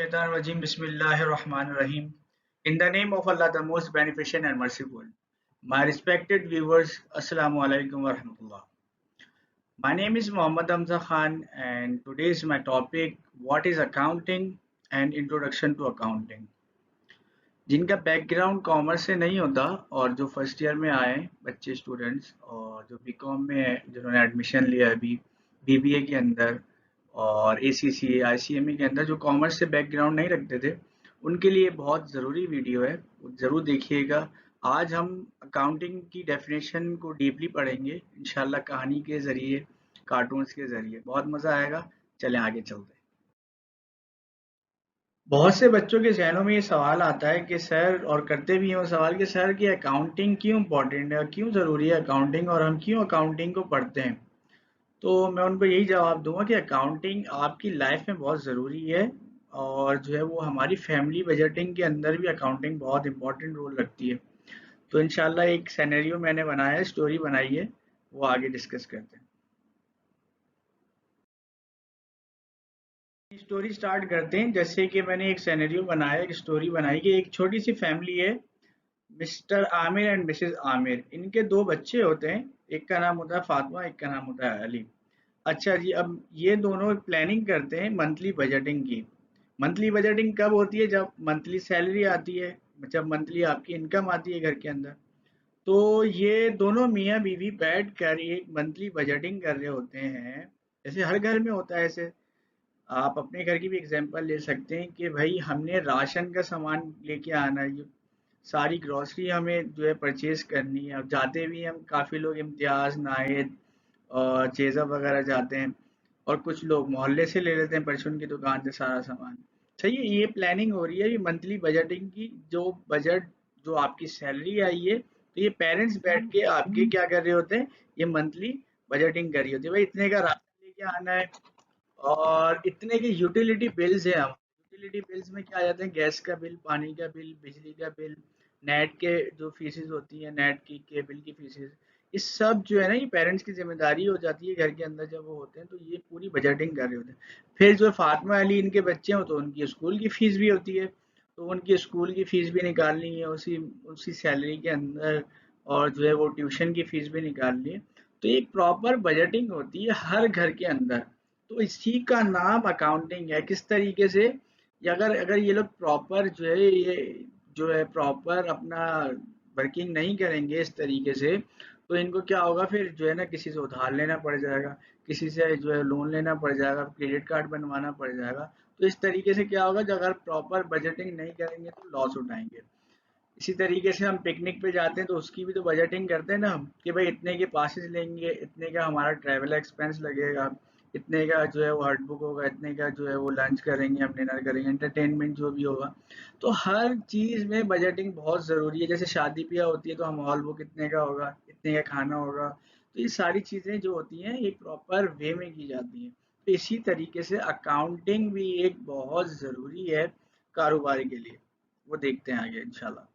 Minesh-shaytanir-rajim. Bismillahir-Rahmanir-Rahim. In the name of Allah, the most beneficent and merciful. My respected viewers, Assalamu alaikum wa rahmatullah. My name is Muhammad Hamza Khan, and today is my topic: What is accounting and introduction to accounting. जिनका background commerce से नहीं होता और जो first year में आए बच्चे students और जो बीकॉम में जिन्होंने एडमिशन लिया अभी बीबीए के अंदर और एसीसी आईसीएमई के अंदर जो कॉमर्स से बैकग्राउंड नहीं रखते थे उनके लिए बहुत ज़रूरी वीडियो है, ज़रूर देखिएगा। आज हम अकाउंटिंग की डेफिनेशन को डीपली पढ़ेंगे इंशाल्लाह, कहानी के ज़रिए, कार्टून्स के ज़रिए, बहुत मज़ा आएगा। चलें आगे चलते हैं। बहुत से बच्चों के ज़हनों में ये सवाल आता है कि सर, और करते भी हैं वो सवाल कि सर कि अकाउंटिंग क्यों इम्पोर्टेंट है, क्यों ज़रूरी है अकाउंटिंग, और हम क्यों अकाउंटिंग को पढ़ते हैं। तो मैं उनको यही जवाब दूंगा कि अकाउंटिंग आपकी लाइफ में बहुत ज़रूरी है और जो है वो हमारी फैमिली बजटिंग के अंदर भी अकाउंटिंग बहुत इंपॉर्टेंट रोल रखती है। तो इंशाल्लाह एक सिनेरियो मैंने बनाया है, स्टोरी बनाई है, वो आगे डिस्कस करते हैं। स्टोरी स्टार्ट करते हैं। जैसे कि मैंने एक सिनेरियो बनाया, एक स्टोरी बनाई कि एक छोटी सी फैमिली है, mister Aamir and Mrs Aamir. इनके दो बच्चे होते हैं, एक का नाम होता है फातिमा, एक का नाम होता है अली। अच्छा जी, अब ये दोनों प्लानिंग करते हैं मंथली बजटिंग की। मंथली बजटिंग कब होती है? जब मंथली सैलरी आती है, जब मंथली आपकी इनकम आती है घर के अंदर। तो ये दोनों मियाँ बीवी बैठ कर एक मंथली बजटिंग कर रहे होते हैं। जैसे हर घर में होता है, ऐसे आप अपने घर की भी एग्जांपल ले सकते हैं कि भाई हमने राशन का सामान लेके आना है, ये सारी ग्रॉसरी हमें जो है परचेज करनी है। अब जाते भी हम काफ़ी लोग इम्तियाज़, नाहिद और जेज़ब वगैरह जाते हैं, और कुछ लोग मोहल्ले से ले लेते हैं परचून की दुकान से सारा सामान। सही है, ये प्लानिंग हो रही है, ये मंथली बजटिंग की। जो बजट, जो आपकी सैलरी आई है, तो ये पेरेंट्स बैठ के आपके क्या कर रहे होते हैं, ये मंथली बजटिंग कर रही होती है। भाई इतने का राशन लेके आना है और इतने के यूटिलिटी बिल्स हैं। हम यूटिलिटी बिल्स में क्या आ जाते हैं, गैस का बिल, पानी का बिल, बिजली का बिल, नेट के जो फीसेस होती हैं, नेट की केबल की फीसेस, इस सब जो है ना, ये पेरेंट्स की जिम्मेदारी हो जाती है घर के अंदर जब वो होते हैं। तो ये पूरी बजटिंग कर रहे होते हैं। फिर जो फातिमा अली इनके बच्चे हो, तो उनकी स्कूल की फीस भी होती है, तो उनकी स्कूल की फीस भी निकालनी है उसी उसी सैलरी के अंदर, और जो है वो ट्यूशन की फीस भी निकालनी है। तो एक प्रॉपर बजटिंग होती है हर घर के अंदर। तो इसी का नाम अकाउंटिंग है। किस तरीके से, ये अगर अगर ये लोग प्रॉपर जो है, ये जो है प्रॉपर अपना वर्किंग नहीं करेंगे इस तरीके से, तो इनको क्या होगा, फिर जो है ना किसी से उधार लेना पड़ जाएगा, किसी से जो है लोन लेना पड़ जाएगा, क्रेडिट कार्ड बनवाना पड़ जाएगा। तो इस तरीके से क्या होगा, अगर प्रॉपर बजटिंग नहीं करेंगे तो लॉस उठाएंगे। इसी तरीके से हम पिकनिक पे जाते हैं तो उसकी भी तो बजटिंग करते हैं ना हम, कि भाई इतने के पासेस लेंगे, इतने का हमारा ट्रैवल एक्सपेंस लगेगा, इतने का जो है वो हट बुक होगा, इतने का जो है वो लंच करेंगे, हम डिनर करेंगे, एंटरटेनमेंट जो भी होगा। तो हर चीज़ में बजटिंग बहुत ज़रूरी है। जैसे शादी ब्याह होती है तो हम हॉल बुक इतने का होगा, इतने का खाना होगा। तो ये सारी चीज़ें जो होती हैं एक प्रॉपर वे में की जाती हैं। तो इसी तरीके से अकाउंटिंग भी एक बहुत ज़रूरी है कारोबार के लिए। वो देखते हैं आगे इंशाल्लाह।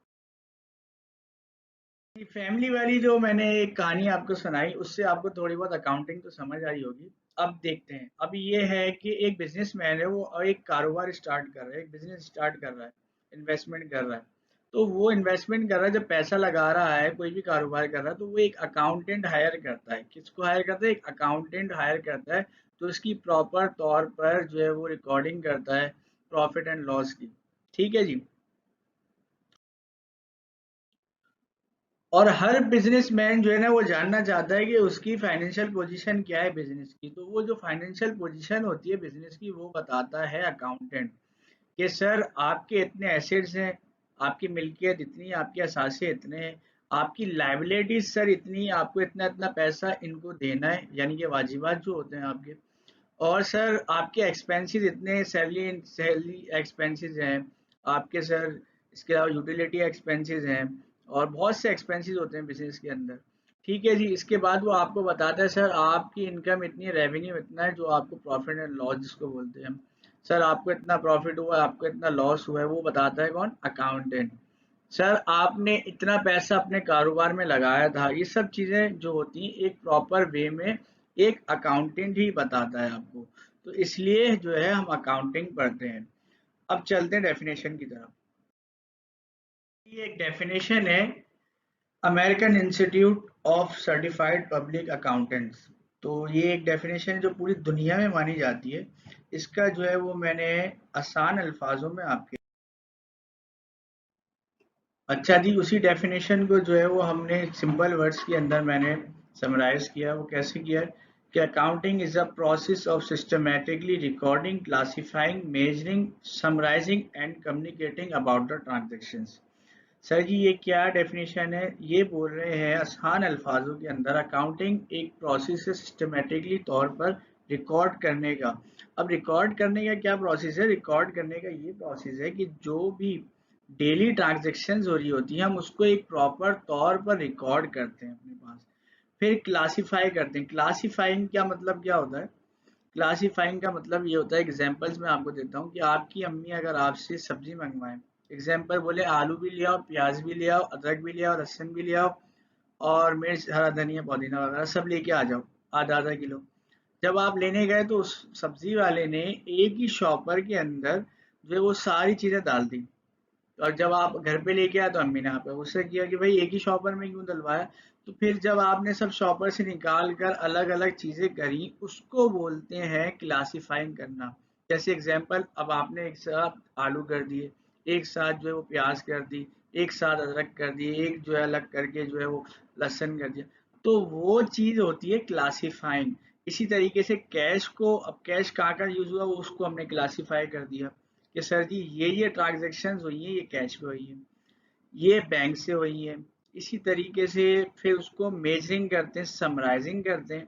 फैमिली वाली जो मैंने एक कहानी आपको सुनाई, उससे आपको थोड़ी बहुत अकाउंटिंग तो समझ आई होगी। अब देखते हैं। अब ये है कि एक बिजनेसमैन है, वो एक कारोबार स्टार्ट कर रहा है, एक बिजनेस स्टार्ट कर रहा है, इन्वेस्टमेंट कर रहा है। तो वो इन्वेस्टमेंट कर रहा है, जब पैसा लगा रहा है, कोई भी कारोबार कर रहा है, तो वो एक अकाउंटेंट हायर करता है। किसको हायर करता है? एक अकाउंटेंट हायर करता है, तो इसकी प्रॉपर तौर पर जो है वो रिकॉर्डिंग करता है प्रॉफिट एंड लॉस की। ठीक है जी। और हर बिजनेसमैन जो है ना, वो जानना चाहता है कि उसकी फाइनेंशियल पोजीशन क्या है बिजनेस की। तो वो जो फाइनेंशियल पोजीशन होती है बिजनेस की, वो बताता है अकाउंटेंट कि सर आपके इतने एसेट्स हैं, आपकी मिल्कियत इतनी, आपके असासे इतने हैं, आपकी लाइबिलिटीज सर इतनी, आपको इतना इतना पैसा इनको देना है, यानी कि वाजिबात जो होते हैं आपके। और सर आपके एक्सपेंसेस इतने, सैलरी सैलरी एक्सपेंसेस हैं आपके सर, इसके अलावा यूटिलिटी एक्सपेंसेस हैं, और बहुत से एक्सपेंसेस होते हैं बिजनेस के अंदर। ठीक है जी। इसके बाद वो आपको बताता है सर आपकी इनकम इतनी, रेवेन्यू इतना है, जो आपको प्रॉफिट एंड लॉस जिसको बोलते हैं हम। सर आपको इतना प्रॉफिट हुआ है, आपको इतना लॉस हुआ है, वो बताता है कौन? अकाउंटेंट। सर आपने इतना पैसा अपने कारोबार में लगाया था। ये सब चीज़ें जो होती हैं एक प्रॉपर वे में एक अकाउंटेंट ही बताता है आपको। तो इसलिए जो है हम अकाउंटिंग पढ़ते हैं। अब चलते हैं डेफिनेशन की तरफ। ये एक डेफिनेशन है American institute of certified public accountants. तो ये एक डेफिनेशन जो पूरी दुनिया में मानी जाती है। इसका जो है वो मैंने आसान अल्फाजों में आपके, अच्छा जी, उसी डेफिनेशन को जो है वो हमने सिंपल वर्ड्स के अंदर मैंने समराइज किया। वो कैसे किया है कि accounting is a process of systematically recording, classifying, measuring, summarising and communicating about the transactions. Sir ji ये क्या डेफिनेशन है? ये बोल रहे हैं आसान अल्फाजों के अंदर अकाउंटिंग एक प्रोसेस है सिस्टमेटिकली तौर पर रिकॉर्ड करने का। अब रिकॉर्ड करने का क्या प्रोसेस है? रिकॉर्ड करने का ये प्रोसेस है कि जो भी डेली ट्रांजैक्शंस हो रही होती हैं हम उसको एक प्रॉपर तौर पर रिकॉर्ड करते हैं अपने पास। फिर क्लासिफाई करते हैं। क्लासिफाइंग क्या मतलब क्या होता है? क्लासिफाइंग का मतलब ये होता है, एग्जांपल्स मैं आपको देता हूँ कि आपकी अम्मी अगर आपसे सब्जी मंगवाएं, एग्जांपल बोले आलू भी ले आओ, प्याज भी ले आओ, अदरक भी ले आओ, लहसुन भी ले आओ और मिर्च, हरा धनिया, पुदीना वगैरह सब लेके आ जाओ, आधा आधा किलो। जब आप लेने गए तो उस सब्जी वाले ने एक ही शॉपर के अंदर जो है वो सारी चीजें डाल दी। और जब आप घर पे लेके आए तो अम्मी ने आपको गुस्सा किया कि भाई एक ही शॉपर में क्यों डलवाया। तो फिर जब आपने सब शॉपर से निकाल कर अलग अलग चीजें करी उसको बोलते हैं क्लासिफाइंग करना। जैसे एग्जांपल, अब आपने एक साथ आलू कर दिए, एक साथ जो है वो प्याज कर दी, एक साथ अदरक कर दिए, एक जो है अलग करके जो है वो लहसुन कर दिया। तो वो चीज होती है क्लासिफाइंग। इसी तरीके से कैश को, अब कैश कहाँ का यूज हुआ वो उसको हमने क्लासिफाई कर दिया कि सर जी ये ट्रांजैक्शंस हुई हैं, ये कैश पे हुई है, ये बैंक से हुई है। इसी तरीके से फिर उसको मेजरिंग करते हैं, समराइजिंग करते हैं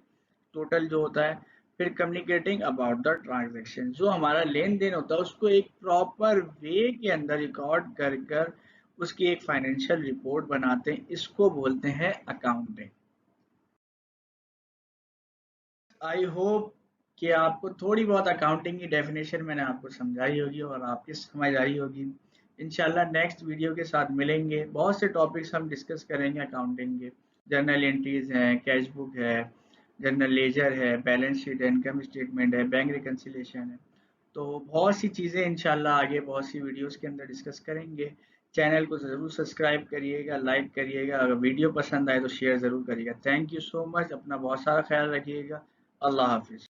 टोटल जो होता है। फिर कम्युनिकेटिंग अबाउट द ट्रांजैक्शन, जो हमारा लेन देन होता है उसको एक प्रॉपर वे के अंदर रिकॉर्ड कर कर उसकी एक फाइनेंशियल रिपोर्ट बनाते हैं। इसको बोलते हैं अकाउंटिंग। आई होप कि आपको थोड़ी बहुत अकाउंटिंग की डेफिनेशन मैंने आपको समझाई होगी और आपकी समझ आई होगी। इंशाल्लाह नेक्स्ट वीडियो के साथ मिलेंगे। बहुत से टॉपिक्स हम डिस्कस करेंगे अकाउंटिंग के। जर्नल एंट्रीज हैं, कैश बुक है, जर्नल लेजर है, बैलेंस शीट है, इनकम स्टेटमेंट है, बैंक रिकन्सिलेशन है। तो बहुत सी चीज़ें इंशाल्लाह आगे बहुत सी वीडियोस के अंदर डिस्कस करेंगे। चैनल को ज़रूर सब्सक्राइब करिएगा, लाइक करिएगा, अगर वीडियो पसंद आए तो शेयर ज़रूर करिएगा। थैंक यू सो मच, अपना बहुत सारा ख्याल रखिएगा। अल्लाह हाफिज़।